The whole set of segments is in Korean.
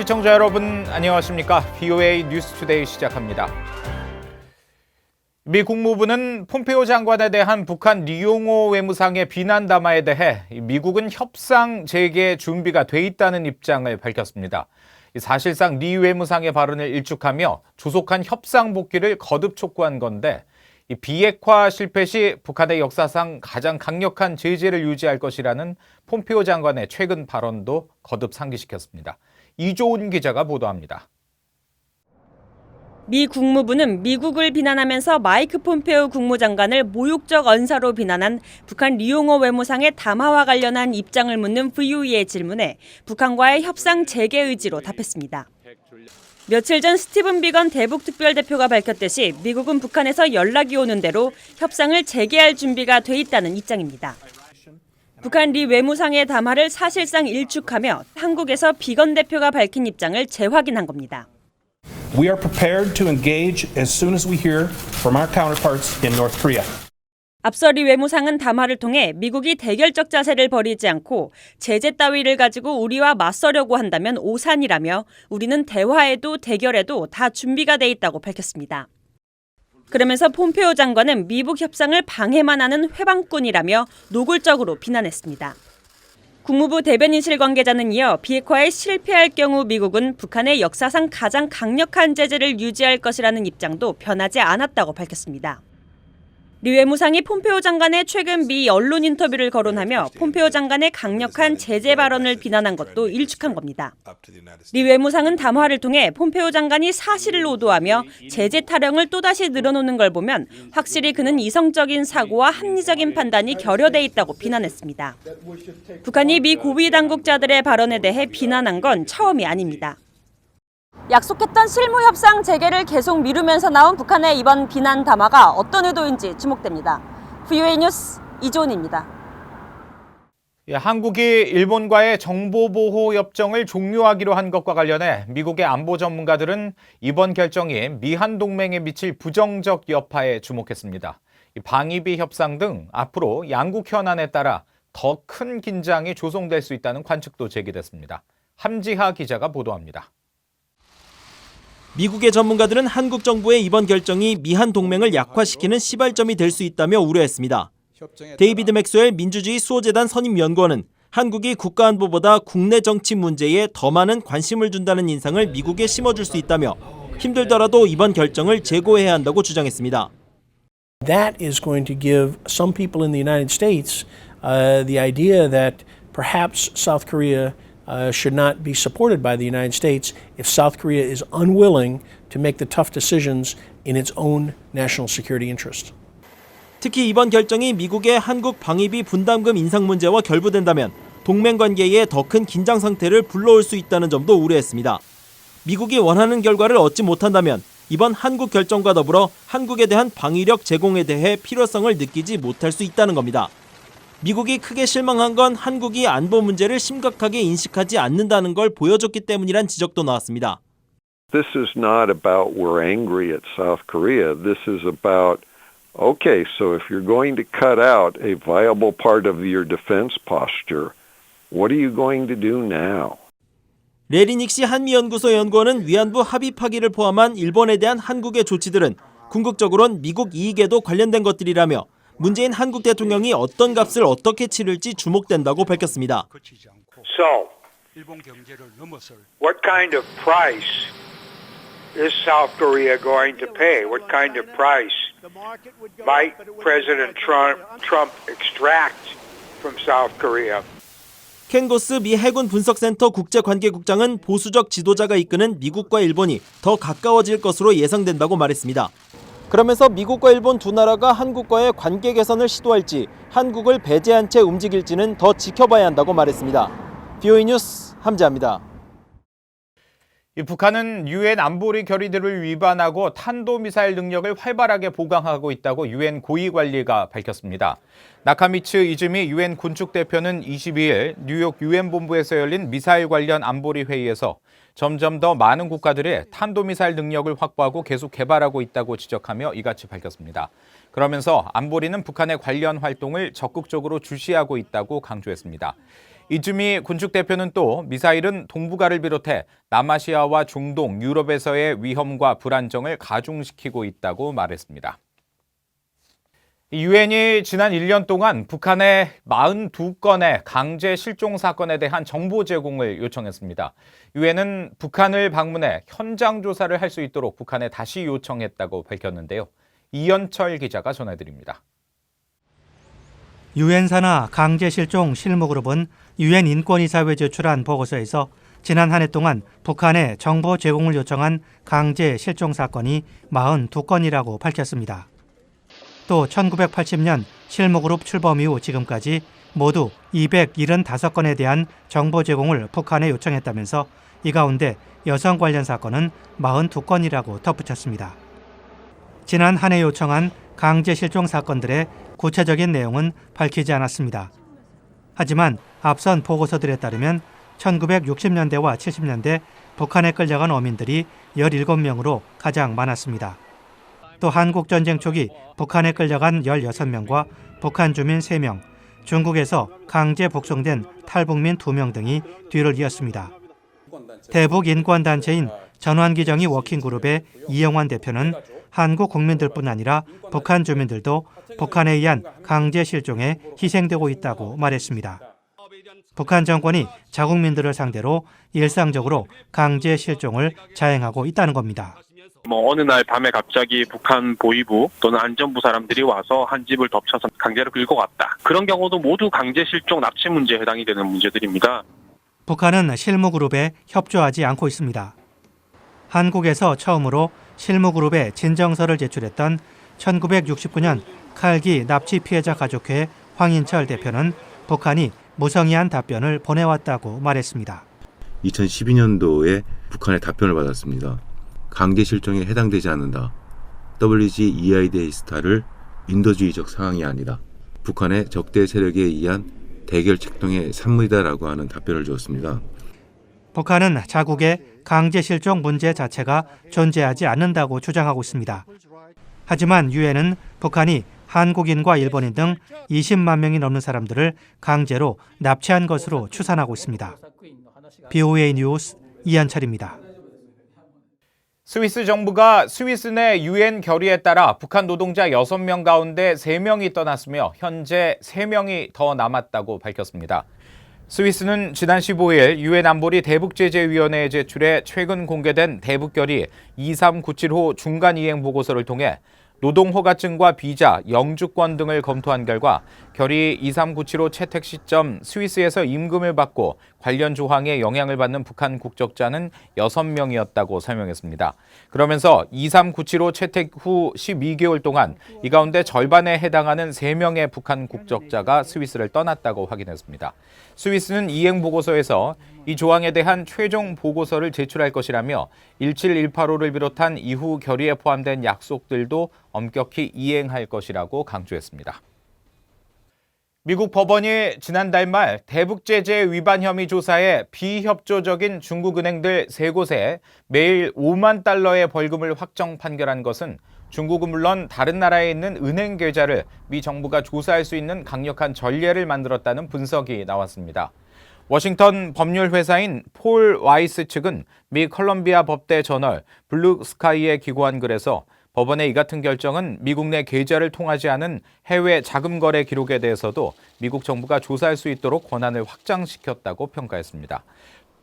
시청자 여러분 안녕하십니까? VOA 뉴스투데이 시작합니다. 미 국무부는 폼페오 장관에 대한 북한 리용호 외무상의 비난 담화에 대해 미국은 협상 재개 준비가 돼 있다는 입장을 밝혔습니다. 사실상 리 외무상의 발언을 일축하며 조속한 협상 복귀를 거듭 촉구한 건데 비핵화 실패 시 북한의 역사상 가장 강력한 제재를 유지할 것이라는 폼페오 장관의 최근 발언도 거듭 상기시켰습니다. 이조은 기자가 보도합니다. 미 국무부는 미국을 비난하면서 마이크 폼페오 국무장관을 모욕적 언사로 비난한 북한 리용호 외무상의 담화와 관련한 입장을 묻는 VOE의 질문에 북한과의 협상 재개 의지로 답했습니다. 며칠 전 스티븐 비건 대북 특별대표가 밝혔듯이 미국은 북한에서 연락이 오는 대로 협상을 재개할 준비가 돼 있다는 입장입니다. 북한 리 외무상의 담화를 사실상 일축하며 한국에서 비건 대표가 밝힌 입장을 재확인한 겁니다. We are prepared to engage as soon as we hear from our counterparts in North Korea. 앞서 리 외무상은 담화를 통해 미국이 대결적 자세를 벌이지 않고 제재 따위를 가지고 우리와 맞서려고 한다면 오산이라며 우리는 대화에도 대결에도 다 준비가 돼 있다고 밝혔습니다. 그러면서 폼페오 장관은 미북 협상을 방해만 하는 회방꾼이라며 노골적으로 비난했습니다. 국무부 대변인실 관계자는 이어 비핵화에 실패할 경우 미국은 북한의 역사상 가장 강력한 제재를 유지할 것이라는 입장도 변하지 않았다고 밝혔습니다. 리 외무상이 폼페오 장관의 최근 미 언론 인터뷰를 거론하며 폼페오 장관의 강력한 제재 발언을 비난한 것도 일축한 겁니다. 리 외무상은 담화를 통해 폼페오 장관이 사실을 오도하며 제재 타령을 또다시 늘어놓는 걸 보면 확실히 그는 이성적인 사고와 합리적인 판단이 결여돼 있다고 비난했습니다. 북한이 미 고위 당국자들의 발언에 대해 비난한 건 처음이 아닙니다. 약속했던 실무 협상 재개를 계속 미루면서 나온 북한의 이번 비난 담화가 어떤 의도인지 주목됩니다. VOA 뉴스 이조은입니다. 한국이 일본과의 정보보호 협정을 종료하기로 한 것과 관련해 미국의 안보 전문가들은 이번 결정이 미한 동맹에 미칠 부정적 여파에 주목했습니다. 방위비 협상 등 앞으로 양국 현안에 따라 더 큰 긴장이 조성될 수 있다는 관측도 제기됐습니다. 함지하 기자가 보도합니다. 미국의 전문가들은 한국 정부의 이번 결정이 미한 동맹을 약화시키는 시발점이 될 수 있다며 우려했습니다. 데이비드 맥스웰 민주주의 수호재단 선임연구원은 한국이 국가안보보다 국내 정치 문제에 더 많은 관심을 준다는 인상을 미국에 심어줄 수 있다며 힘들더라도 이번 결정을 재고해야 한다고 주장했습니다. That is going to give some people in the United States the idea that perhaps South Korea should not be supported by the United States if South Korea is unwilling to make the tough decisions in its own national security interest. 특히 이번 결정이 미국의 한국 방위비 분담금 인상 문제와 결부된다면 동맹 관계에 더 큰 긴장 상태를 불러올 수 있다는 점도 우려했습니다. 미국이 원하는 결과를 얻지 못한다면 이번 한국 결정과 더불어 한국에 대한 방위력 제공에 대해 필요성을 느끼지 못할 수 있다는 겁니다. 미국이 크게 실망한 건 한국이 안보 문제를 심각하게 인식하지 않는다는 걸 보여줬기 때문이란 지적도 나왔습니다. This is not about we're angry at South Korea. This is about, okay, so if you're going to cut out a viable part of your defense posture, what are you going to do now? 레리 닉시 한미연구소 연구원은 위안부 합의 파기를 포함한 일본에 대한 한국의 조치들은 궁극적으로는 미국 이익에도 관련된 것들이라며 문재인 한국 대통령이 어떤 값을 어떻게 치를지 주목된다고 밝혔습니다. So, what kind of price is South Korea going to pay? What kind of price might President Trump extract from South Korea? 켄 고스 미 해군 분석센터 국제관계국장은 보수적 지도자가 이끄는 미국과 일본이 더 가까워질 것으로 예상된다고 말했습니다. 그러면서 미국과 일본 두 나라가 한국과의 관계 개선을 시도할지 한국을 배제한 채 움직일지는 더 지켜봐야 한다고 말했습니다. VOA 뉴스 함지아입니다. 북한은 유엔 안보리 결의들을 위반하고 탄도미사일 능력을 활발하게 보강하고 있다고 유엔 고위관리가 밝혔습니다. 나카미츠 이즈미 유엔 군축대표는 22일 뉴욕 유엔 본부에서 열린 미사일 관련 안보리 회의에서 점점 더 많은 국가들이 탄도미사일 능력을 확보하고 계속 개발하고 있다고 지적하며 이같이 밝혔습니다. 그러면서 안보리는 북한의 관련 활동을 적극적으로 주시하고 있다고 강조했습니다. 이즈미 군축 대표는 또 미사일은 동북아를 비롯해 남아시아와 중동, 유럽에서의 위험과 불안정을 가중시키고 있다고 말했습니다. 유엔이 지난 1년 동안 북한의 42건의 강제 실종 사건에 대한 정보 제공을 요청했습니다. 유엔은 북한을 방문해 현장 조사를 할 수 있도록 북한에 다시 요청했다고 밝혔는데요. 이현철 기자가 전해드립니다. 유엔 산하 강제 실종 실무그룹은 유엔 인권이사회에 제출한 보고서에서 지난 한 해 동안 북한에 정보 제공을 요청한 강제 실종 사건이 42건이라고 밝혔습니다. 또 1980년 실무그룹 출범 이후 지금까지 모두 275건에 대한 정보 제공을 북한에 요청했다면서 이 가운데 여성 관련 사건은 42건이라고 덧붙였습니다. 지난 한 해 요청한 강제 실종 사건들의 구체적인 내용은 밝히지 않았습니다. 하지만 앞선 보고서들에 따르면 1960년대와 70년대 북한에 끌려간 어민들이 17명으로 가장 많았습니다. 또 한국전쟁 초기 북한에 끌려간 16명과 북한 주민 3명, 중국에서 강제 복송된 탈북민 2명 등이 뒤를 이었습니다. 대북 인권단체인 전환기정의 워킹그룹의 이영환 대표는 한국 국민들뿐 아니라 북한 주민들도 북한에 의한 강제 실종에 희생되고 있다고 말했습니다. 북한 정권이 자국민들을 상대로 일상적으로 강제 실종을 자행하고 있다는 겁니다. 어느 날 밤에 갑자기 북한 보위부 또는 안전부 사람들이 와서 한 집을 덮쳐서 강제로 끌고 갔다. 그런 경우도 모두 강제 실종 납치 문제에 해당이 되는 문제들입니다. 북한은 실무그룹에 협조하지 않고 있습니다. 한국에서 처음으로 실무그룹에 진정서를 제출했던 1969년 칼기 납치 피해자 가족회 황인철 대표는 북한이 무성의한 답변을 보내왔다고 말했습니다. 2012년도에 북한의 답변을 받았습니다. 강제 실종에 해당되지 않는다. WGEIDA 스타를 인도주의적 상황이 아니다. 북한의 적대 세력에 의한 대결 책동의 산물이다라고 하는 답변을 주었습니다. 북한은 자국의 강제 실종 문제 자체가 존재하지 않는다고 주장하고 있습니다. 하지만 유엔은 북한이 한국인과 일본인 등 20만 명이 넘는 사람들을 강제로 납치한 것으로 추산하고 있습니다. BOA 뉴스 이한철입니다. 스위스 정부가 스위스 내 유엔 결의에 따라 북한 노동자 6명 가운데 3명이 떠났으며 현재 3명이 더 남았다고 밝혔습니다. 스위스는 지난 15일 유엔 안보리 대북제재위원회에 제출해 최근 공개된 대북결의 2397호 중간 이행 보고서를 통해 노동 허가증과 비자, 영주권 등을 검토한 결과 결의 23975 채택 시점 스위스에서 임금을 받고 관련 조항에 영향을 받는 북한 국적자는 6명이었다고 설명했습니다. 그러면서 23975 채택 후 12개월 동안 이 가운데 절반에 해당하는 3명의 북한 국적자가 스위스를 떠났다고 확인했습니다. 스위스는 이행 보고서에서 이 조항에 대한 최종 보고서를 제출할 것이라며 17185를 비롯한 이후 결의에 포함된 약속들도 엄격히 이행할 것이라고 강조했습니다. 미국 법원이 지난달 말 대북제재 위반 혐의 조사에 비협조적인 중국 은행들 3곳에 매일 5만 달러의 벌금을 확정 판결한 것은 중국은 물론 다른 나라에 있는 은행 계좌를 미 정부가 조사할 수 있는 강력한 전례를 만들었다는 분석이 나왔습니다. 워싱턴 법률 회사인 폴 와이스 측은 미 컬럼비아 법대 저널 블루스카이에 기고한 글에서 법원의 이 같은 결정은 미국 내 계좌를 통하지 않은 해외 자금 거래 기록에 대해서도 미국 정부가 조사할 수 있도록 권한을 확장시켰다고 평가했습니다.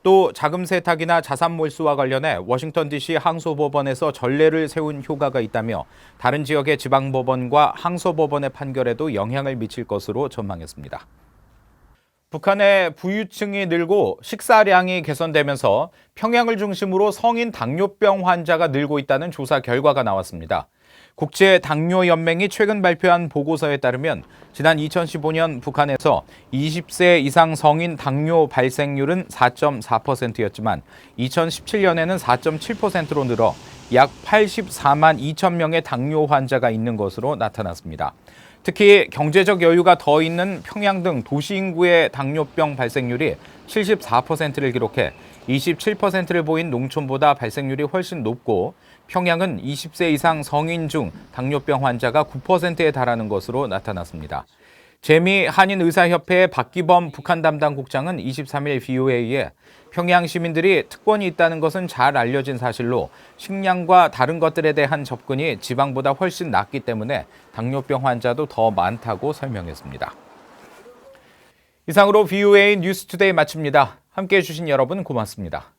또 자금 세탁이나 자산 몰수와 관련해 워싱턴 DC 항소법원에서 전례를 세운 효과가 있다며 다른 지역의 지방법원과 항소법원의 판결에도 영향을 미칠 것으로 전망했습니다. 북한의 부유층이 늘고 식사량이 개선되면서 평양을 중심으로 성인 당뇨병 환자가 늘고 있다는 조사 결과가 나왔습니다. 국제당뇨연맹이 최근 발표한 보고서에 따르면 지난 2015년 북한에서 20세 이상 성인 당뇨 발생률은 4.4%였지만 2017년에는 4.7%로 늘어 약 84만 2천 명의 당뇨 환자가 있는 것으로 나타났습니다. 특히 경제적 여유가 더 있는 평양 등 도시 인구의 당뇨병 발생률이 74%를 기록해 27%를 보인 농촌보다 발생률이 훨씬 높고 평양은 20세 이상 성인 중 당뇨병 환자가 9%에 달하는 것으로 나타났습니다. 재미 한인의사협회의 박기범 북한 담당 국장은 23일 VOA에 평양 시민들이 특권이 있다는 것은 잘 알려진 사실로 식량과 다른 것들에 대한 접근이 지방보다 훨씬 낮기 때문에 당뇨병 환자도 더 많다고 설명했습니다. 이상으로 VOA 뉴스투데이 마칩니다. 함께해 주신 여러분 고맙습니다.